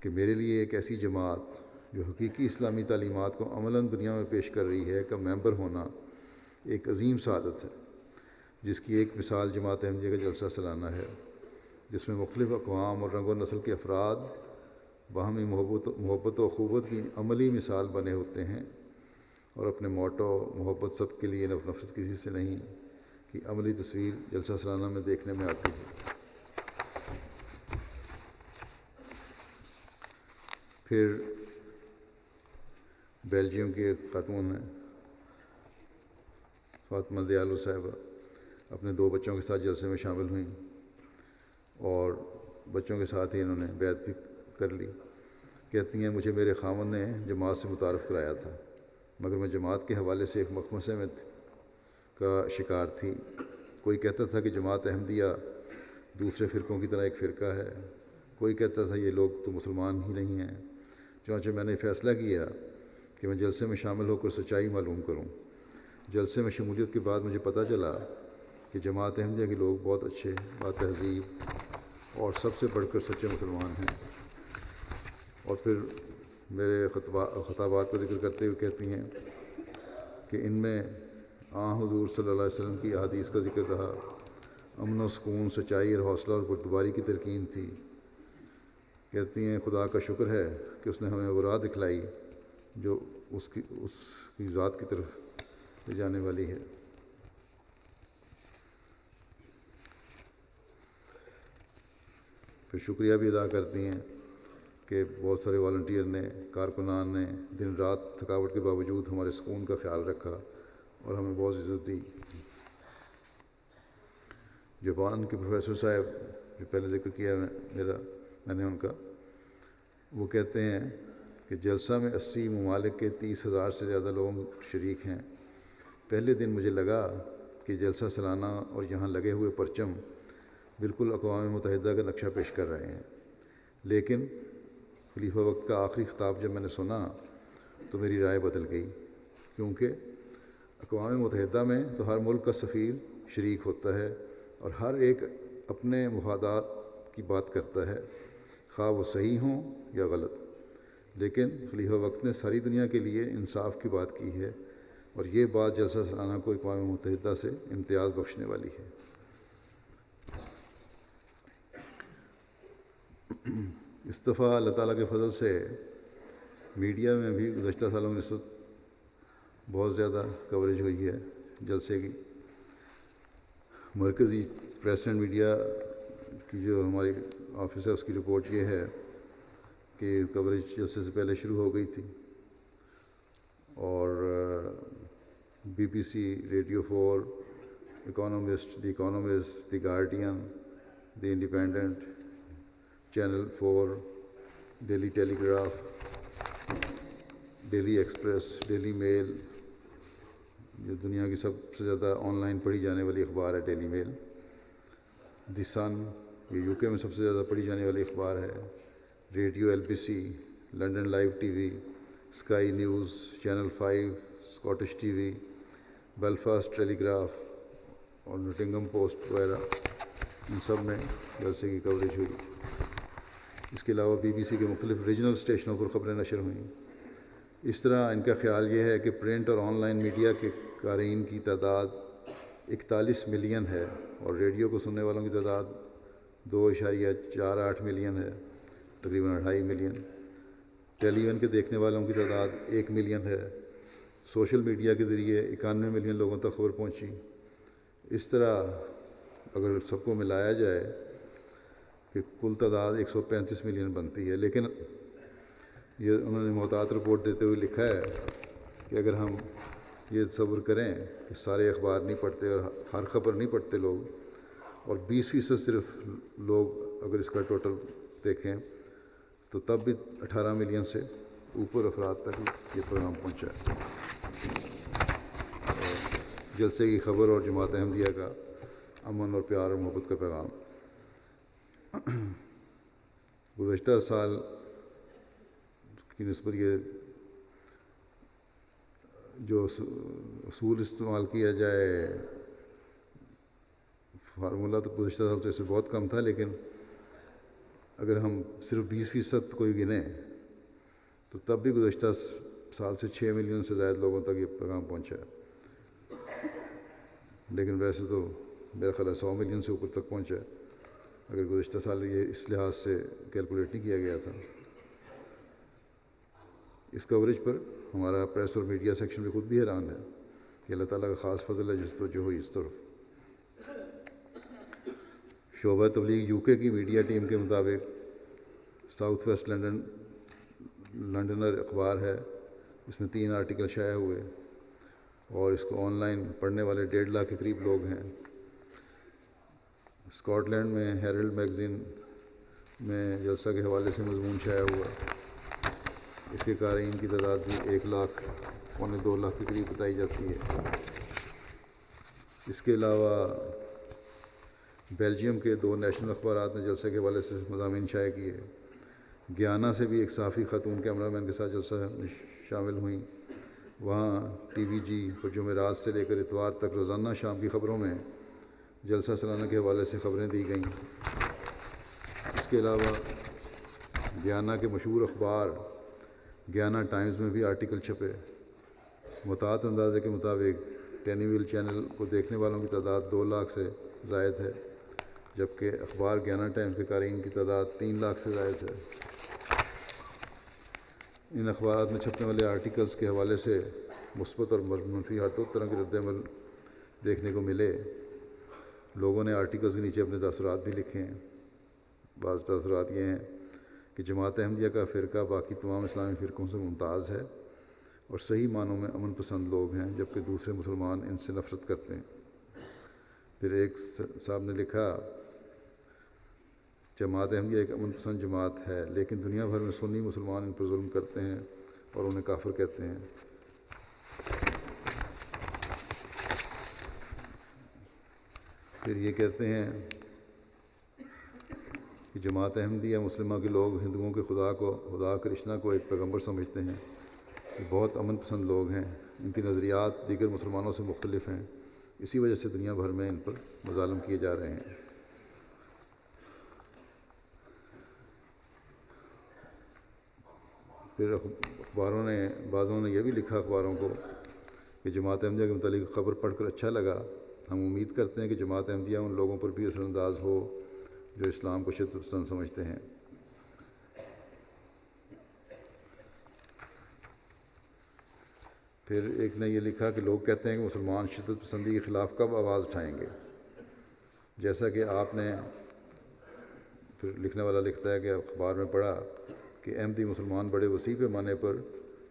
کہ میرے لیے ایک ایسی جماعت جو حقیقی اسلامی تعلیمات کو عملاً دنیا میں پیش کر رہی ہے کا ممبر ہونا ایک عظیم سعادت ہے، جس کی ایک مثال جماعت احمدیہ کا جلسہ سالانہ ہے، جس میں مختلف اقوام اور رنگ و نسل کے افراد باہمی محبت و اخوت کی عملی مثال بنے ہوتے ہیں اور اپنے موٹو محبت سب کے لیے نفرت کسی سے نہیں کی عملی تصویر جلسہ سالانہ میں دیکھنے میں آتی ہے۔ پھر بیلجیم کی ایک خاتون ہیں فاطمہ دیالو صاحبہ، اپنے 2 بچوں کے ساتھ جلسے میں شامل ہوئیں اور بچوں کے ساتھ ہی انہوں نے بیعت بھی کر لی۔ کہتی ہیں مجھے میرے خاوند نے جماعت سے متعارف کرایا تھا، مگر میں جماعت کے حوالے سے ایک مخمصے میں کا شکار تھی۔ کوئی کہتا تھا کہ جماعت احمدیہ دوسرے فرقوں کی طرح ایک فرقہ ہے، کوئی کہتا تھا یہ لوگ تو مسلمان ہی نہیں ہیں۔ چنانچہ میں نے فیصلہ کیا کہ میں جلسے میں شامل ہو کر سچائی معلوم کروں۔ جلسے میں شمولیت کے بعد مجھے پتہ چلا کہ جماعت احمدیہ کے لوگ بہت اچھے، با تہذیب اور سب سے بڑھ کر سچے مسلمان ہیں۔ اور پھر میرے خطابات کا ذکر کرتے ہوئے کہتی ہیں کہ ان میں حضور صلی اللہ علیہ وسلم کی احادیث کا ذکر رہا، امن و سکون، سچائی اور حوصلہ اور بردباری کی تلقین تھی۔ کہتی ہیں خدا کا شکر ہے کہ اس نے ہمیں وہ راہ دکھلائی جو اس کی ذات کی طرف لے جانے والی ہے۔ پھر شکریہ بھی ادا کرتی ہیں کہ بہت سارے والنٹیئر نے، کارکنان نے دن رات تھکاوٹ کے باوجود ہمارے سکون کا خیال رکھا اور ہمیں بہت عزت دی۔ جاپان کے پروفیسر صاحب جو پہلے ذکر کیا میں نے ان کا، وہ کہتے ہیں کہ جلسہ میں 80 ممالک کے 30,000 سے زیادہ لوگ شریک ہیں۔ پہلے دن مجھے لگا کہ جلسہ سالانہ اور یہاں لگے ہوئے پرچم بالکل اقوام متحدہ کا نقشہ پیش کر رہے ہیں، لیکن خلیفہ وقت کا آخری خطاب جب میں نے سنا تو میری رائے بدل گئی، کیونکہ اقوام متحدہ میں تو ہر ملک کا سفیر شریک ہوتا ہے اور ہر ایک اپنے مفادات کی بات کرتا ہے، خواہ وہ صحیح ہوں یا غلط، لیکن خلیفہ وقت نے ساری دنیا کے لیے انصاف کی بات کی ہے اور یہ بات جلسہ سالانہ کو اقوام متحدہ سے امتیاز بخشنے والی ہے۔ اس دفعہ اللہ تعالیٰ کے فضل سے میڈیا میں بھی گزشتہ سالوں میں نسبت بہت زیادہ کوریج ہوئی ہے جلسے کی۔ مرکزی پریس اینڈ میڈیا کی جو ہماری آفس ہے اس کی رپورٹ یہ ہے کہ کوریج جلسے سے پہلے شروع ہو گئی تھی اور BBC، radio 4، Economist, the Economist, the Guardian, the Independent, channel 4، Daily Telegraph, Daily Express, Daily Mail, جو دنیا کی سب سے زیادہ آن لائن پڑھی جانے والی اخبار ہے ڈیلی میل، دی سن، یہ UK میں سب سے زیادہ پڑھی جانے والی اخبار ہے، radio LBC، London live TV، Sky News, channel 5، Scottish TV، Belfast Telegraph اور نوٹنگھم پوسٹ وغیرہ، ان سب میں جلسے کی کوریج ہوئی۔ اس کے علاوہ BBC کے مختلف ریجنل اسٹیشنوں پر خبریں نشر ہوئیں۔ اس طرح ان کا خیال یہ ہے کہ پرنٹ اور آن لائن میڈیا کے قارئین کی تعداد 41 ملین ہے اور ریڈیو کو سننے والوں کی تعداد 2.48 ملین ہے، تقریباً 2.5 ملین۔ ٹیلی ویژن کے دیکھنے والوں کی تعداد 1 ملین ہے۔ سوشل میڈیا کے ذریعے 91 ملین لوگوں تک خبر پہنچی۔ اس طرح اگر سب کو ملایا جائے کہ کل تعداد 135 ملین بنتی ہے، لیکن یہ انہوں نے محتاط رپورٹ دیتے ہوئے لکھا ہے کہ اگر ہم یہ تصور کریں کہ سارے اخبار نہیں پڑھتے اور ہر خبر نہیں پڑھتے لوگ، اور 20% صرف لوگ اگر اس کا ٹوٹل دیکھیں تو تب بھی 18 ملین سے اوپر افراد تک یہ پیغام پہنچا ہے۔ جلسے کی خبر اور جماعت احمدیہ کا امن اور پیار اور محبت کا پیغام۔ گزشتہ سال کی نسبت یہ جو اصول استعمال کیا جائے، فارمولہ تو گزشتہ سال سے بہت کم تھا، لیکن اگر ہم صرف 20% کوئی گنیں تو تب بھی گزشتہ سال سے 6 ملین سے زائد لوگوں تک یہ پیغام پہنچا ہے۔ لیکن ویسے تو میرا خیال ہے 100 ملین سے اوپر تک پہنچا ہے، اگر گزشتہ سال یہ اس لحاظ سے کیلکولیٹ نہیں کیا گیا تھا۔ اس کوریج پر ہمارا پریس اور میڈیا سیکشن بھی خود بھی حیران ہے کہ اللہ تعالیٰ کا خاص فضل ہے جس توجہ ہوئی اس طرف۔ شعبہ تبلیغ UK کی میڈیا ٹیم کے مطابق ساؤتھ ویسٹ لنڈنر اخبار ہے، اس میں 3 آرٹیکل شائع ہوئے اور اس کو آن لائن پڑھنے والے 1.5 لاکھ کے قریب لوگ ہیں۔ اسکاٹ لینڈ میں ہیرلڈ میگزین میں جلسہ کے حوالے سے مضمون شائع ہوا، اس کے قارئین کی تعداد بھی 1 لاکھ پونے 2 لاکھ کے قریب بتائی جاتی ہے۔ اس کے علاوہ بیلجیم کے 2 نیشنل اخبارات نے جلسے کے حوالے سے مضامین شائع کیے۔ گیانا سے بھی ایک صحافی خاتون کیمرہ مین کے ساتھ جلسہ میں شامل ہوئیں۔ وہاں TVG کو جمعرات سے لے کر اتوار تک روزانہ شام کی خبروں میں جلسہ سالانہ کے حوالے سے خبریں دی گئیں۔ اس کے علاوہ گیانا کے مشہور اخبار گیانا ٹائمز میں بھی آرٹیکل چھپے۔ محتاط اندازے کے مطابق ٹینی ویل چینل کو دیکھنے والوں کی تعداد 2 لاکھ سے زائد ہے، جبکہ اخبار گیانا ٹائمز کے قارئین کی تعداد 3 لاکھ سے زائد ہے۔ ان اخبارات میں چھپنے والے آرٹیکلز کے حوالے سے مثبت اور منفی ہر دو طرح کے رد عمل دیکھنے کو ملے۔ لوگوں نے آرٹیکلز کے نیچے اپنے تاثرات بھی لکھے ہیں۔ بعض تاثرات یہ ہیں کہ جماعت احمدیہ کا فرقہ باقی تمام اسلامی فرقوں سے ممتاز ہے اور صحیح معنوں میں امن پسند لوگ ہیں، جبکہ دوسرے مسلمان ان سے نفرت کرتے ہیں۔ پھر ایک صاحب نے لکھا، جماعت احمدیہ ایک امن پسند جماعت ہے، لیکن دنیا بھر میں سنی مسلمان ان پر ظلم کرتے ہیں اور انہیں کافر کہتے ہیں۔ پھر یہ کہتے ہیں کہ جماعت احمدیہ مسلمہ کے لوگ ہندوؤں کے خدا کرشنا کو ایک پیغمبر سمجھتے ہیں۔ یہ بہت امن پسند لوگ ہیں، ان کی نظریات دیگر مسلمانوں سے مختلف ہیں، اسی وجہ سے دنیا بھر میں ان پر مظالم کیے جا رہے ہیں۔ پھر بعضوں نے یہ بھی لکھا اخباروں کو کہ جماعت احمدیہ کے متعلق خبر پڑھ کر اچھا لگا، ہم امید کرتے ہیں کہ جماعت احمدیہ ان لوگوں پر بھی اثر انداز ہو جو اسلام کو شدت پسند سمجھتے ہیں۔ پھر ایک نے یہ لکھا کہ لوگ کہتے ہیں کہ مسلمان شدت پسندی کے خلاف کب آواز اٹھائیں گے، جیسا کہ آپ نے، پھر لکھنے والا لکھتا ہے کہ اخبار میں پڑھا کہ احمدی مسلمان بڑے وسیع پیمانے پر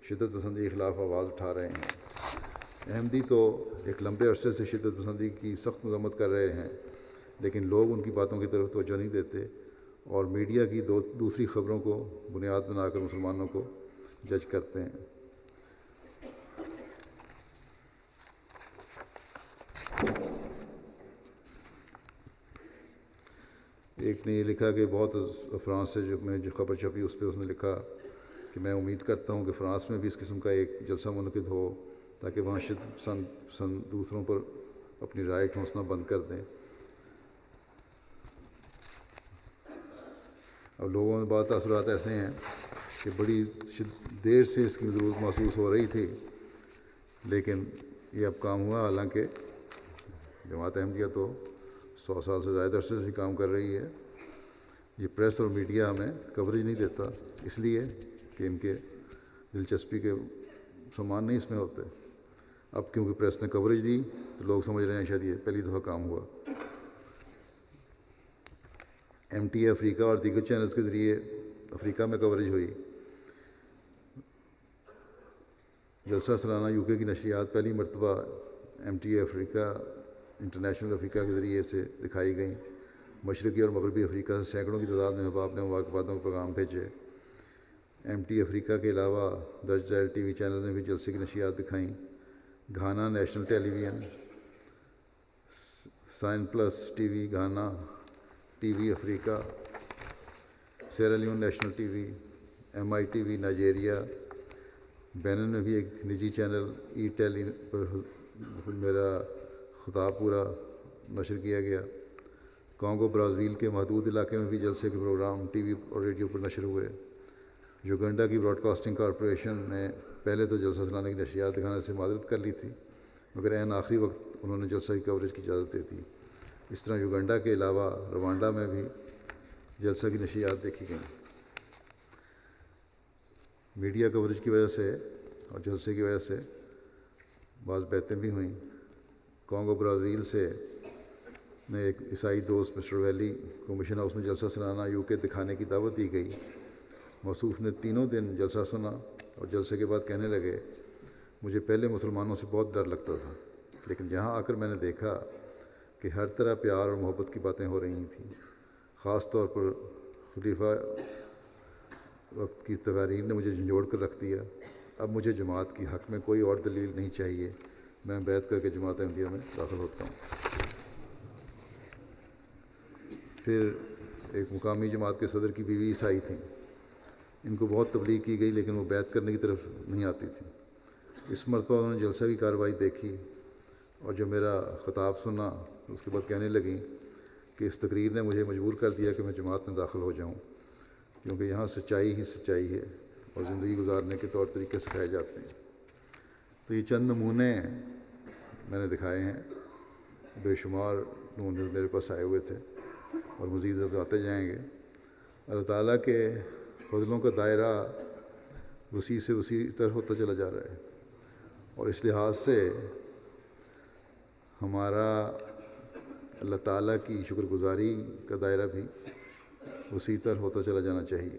شدت پسندی کے خلاف آواز اٹھا رہے ہیں۔ احمدی تو ایک لمبے عرصے سے شدت پسندی کی سخت مذمت کر رہے ہیں، لیکن لوگ ان کی باتوں کی طرف توجہ نہیں دیتے اور میڈیا کی دوسری خبروں کو بنیاد بنا کر مسلمانوں کو جج کرتے ہیں۔ ایک نے یہ لکھا کہ بہت فرانس سے جو خبر چھپی اس پہ اس نے لکھا کہ میں امید کرتا ہوں کہ فرانس میں بھی اس قسم کا ایک جلسہ منعقد ہو تاکہ وہاں شدت پسند دوسروں پر اپنی رائے ٹھونسنا بند کر دیں۔ اب لوگوں میں بعض تاثرات ایسے ہیں کہ بڑی دیر سے اس کی ضرورت محسوس ہو رہی تھی، لیکن یہ اب کام ہوا، حالانکہ جماعت احمدیہ تو 100 سال سے زائد عرصے سے کام کر رہی ہے۔ یہ پریس اور میڈیا ہمیں کوریج نہیں دیتا، اس لیے کہ ان کے دلچسپی کے سامان نہیں اس میں ہوتے۔ اب کیونکہ پریس نے کوریج دی تو لوگ سمجھ رہے ہیں شاید یہ پہلی دفعہ کام ہوا۔ MTA افریقہ اور دیگر چینلز کے ذریعے افریقہ میں کوریج ہوئی۔ جلسہ سالانہ UK کی نشریات پہلی مرتبہ MTA افریقہ انٹرنیشنل افریقہ کے ذریعے سے دکھائی گئیں۔ مشرقی اور مغربی افریقہ سے سینکڑوں کی تعداد میں احباب نے مبارکبادوں کے پیغام بھیجے۔ ایم ٹی افریقہ کے علاوہ درج ذیل ٹی وی چینل نے بھی جلسے کی نشریات دکھائیں۔ Ghana National Television, Sine Plus T V Ghana, T V Africa, Sierra Leone National T V, M I T V Nigeria, Benin میں بھی ایک نجی چینل ای ٹیلی پر میرا خطاب پورا نشر کیا گیا۔ کانگو برازیل کے محدود علاقے میں بھی جلسے کے پروگرام ٹی وی اور ریڈیو پر نشر ہوئے۔ یوگنڈا کی براڈ کاسٹنگ کارپوریشن نے پہلے تو جلسہ سالانہ کی نشریات دکھانے سے معذرت کر لی تھی، مگر عین آخری وقت انہوں نے جلسہ کی کوریج کی اجازت دے دی۔ اس طرح یوگنڈا کے علاوہ روانڈا میں بھی جلسہ کی نشریات دیکھی گئیں۔ میڈیا کوریج کی وجہ سے اور جلسے کی وجہ سے بعض باتیں بھی ہوئیں۔ کانگو برازیل سے نے ایک عیسائی دوست مسٹر ویلی کو مشن ہاؤس میں جلسہ سالانہ یو کے دکھانے کی دعوت دی گئی۔ موصوف نے تینوں دن جلسہ سنا اور جلسے کے بعد کہنے لگے، مجھے پہلے مسلمانوں سے بہت ڈر لگتا تھا، لیکن یہاں آ کر میں نے دیکھا کہ ہر طرح پیار اور محبت کی باتیں ہو رہی تھیں۔ خاص طور پر خلیفہ وقت کی تقاریر نے مجھے جھنجھوڑ کر رکھ دیا۔ اب مجھے جماعت کی حق میں کوئی اور دلیل نہیں چاہیے، میں بیعت کر کے جماعت احمدیہ میں داخل ہوتا ہوں۔ پھر ایک مقامی جماعت کے صدر کی بیوی عیسائی تھیں۔ ان کو بہت تبلیغ کی گئی لیکن وہ بیعت کرنے کی طرف نہیں آتی تھیں۔ اس مرتبہ انہوں نے جلسہ کی کارروائی دیکھی اور جب میرا خطاب سنا اس کے بعد کہنے لگیں کہ اس تقریر نے مجھے مجبور کر دیا کہ میں جماعت میں داخل ہو جاؤں، کیونکہ یہاں سچائی ہی سچائی ہے اور زندگی گزارنے کے طور طریقے سکھائے جاتے ہیں۔ تو یہ چند نمونے میں نے دکھائے ہیں، بے شمار نمونے میرے پاس آئے ہوئے تھے اور مزید آتے جائیں گے۔ اللہ تعالیٰ کے فضلوں کا دائرہ وسیع سے وسیع تر ہوتا چلا جا رہا ہے، اور اس لحاظ سے ہمارا اللہ تعالیٰ کی شکر گزاری کا دائرہ بھی وسیع تر ہوتا چلا جانا چاہیے،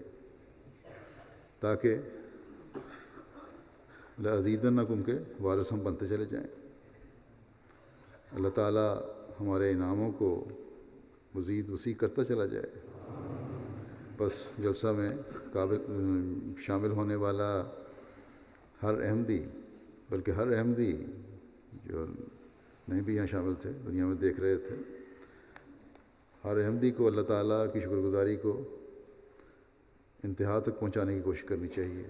تاکہ لَأَزِيدَنَّكُمْ کے وارث ہم بنتے چلے جائیں۔ اللہ تعالیٰ ہمارے انعاموں کو مزید وسیع کرتا چلا جائے۔ بس جلسہ میں شامل ہونے والا ہر احمدی، بلکہ ہر احمدی جو نہیں بھی یہاں شامل تھے، دنیا میں دیکھ رہے تھے، ہر احمدی کو اللہ تعالیٰ کی شکر گزاری کو انتہا تک پہنچانے کی کوشش کرنی چاہیے،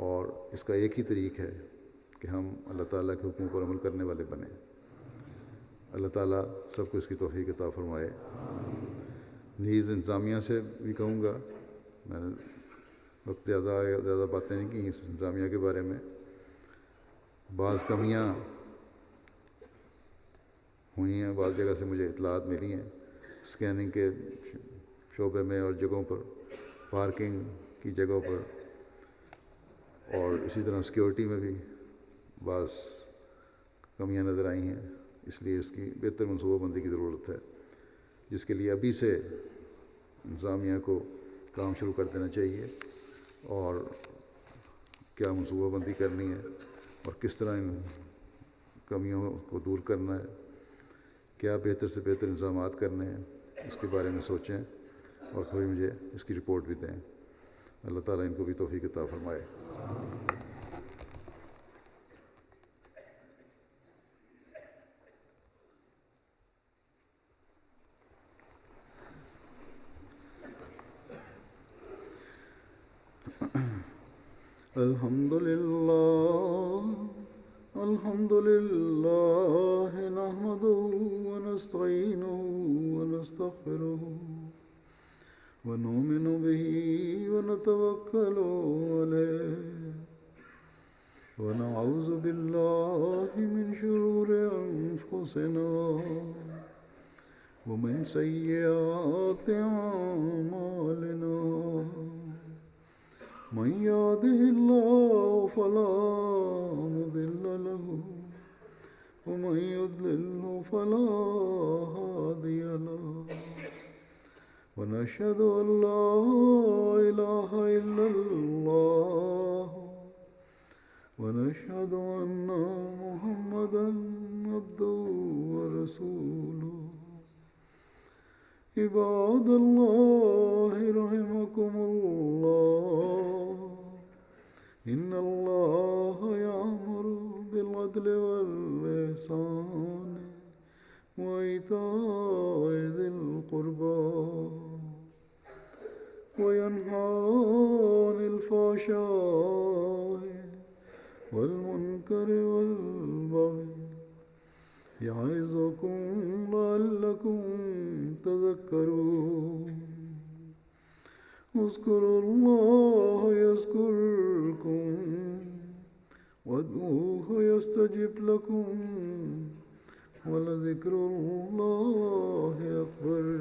اور اس کا ایک ہی طریق ہے کہ ہم اللہ تعالیٰ کے حکموں پر عمل کرنے والے بنیں۔ اللہ تعالیٰ سب کو اس کی توفیق عطا فرمائے۔ نیز انتظامیہ سے بھی کہوں گا، میں نے وقت زیادہ باتیں نہیں کی اس انتظامیہ کے بارے میں، بعض کمیاں ہوئی ہیں، بعض جگہ سے مجھے اطلاعات ملی ہیں اسکیننگ کے شعبے میں اور جگہوں پر، پارکنگ کی جگہوں پر، اور اسی طرح سیکیورٹی میں بھی بعض کمیاں نظر آئی ہیں۔ اس لیے اس کی بہتر منصوبہ بندی کی ضرورت ہے، جس کے لیے ابھی سے انتظامیہ کو کام شروع کر دینا چاہیے، اور کیا منصوبہ بندی کرنی ہے اور کس طرح ان کمیوں کو دور کرنا ہے، کیا بہتر سے بہتر انتظامات کرنے ہیں، اس کے بارے میں سوچیں اور پھر مجھے اس کی رپورٹ بھی دیں۔ اللہ تعالیٰ ان کو بھی توفیق عطا فرمائے۔ الحمد لله نحمده ونستعينه ونستغفره ونؤمن به ونتوكل عليه ونعوذ بالله من شرور أنفسنا ومن سيئات أعمالنا، من يهده الله فلا مضل له ومن يضلل فلا هادي له، ونشهد أن لا إله إلا الله ونشهد أن محمدا عبده عباد الله رحمكم الله إن الله يأمر بالعدل والإحسان وإيتاء ذي القربى وينهى عن الفحشاء والمنكر والبغي يعظكم لعلكم تذكرون اذكروا الله يذكركم وادعوه يستجب لكم ولذكر الله أكبر.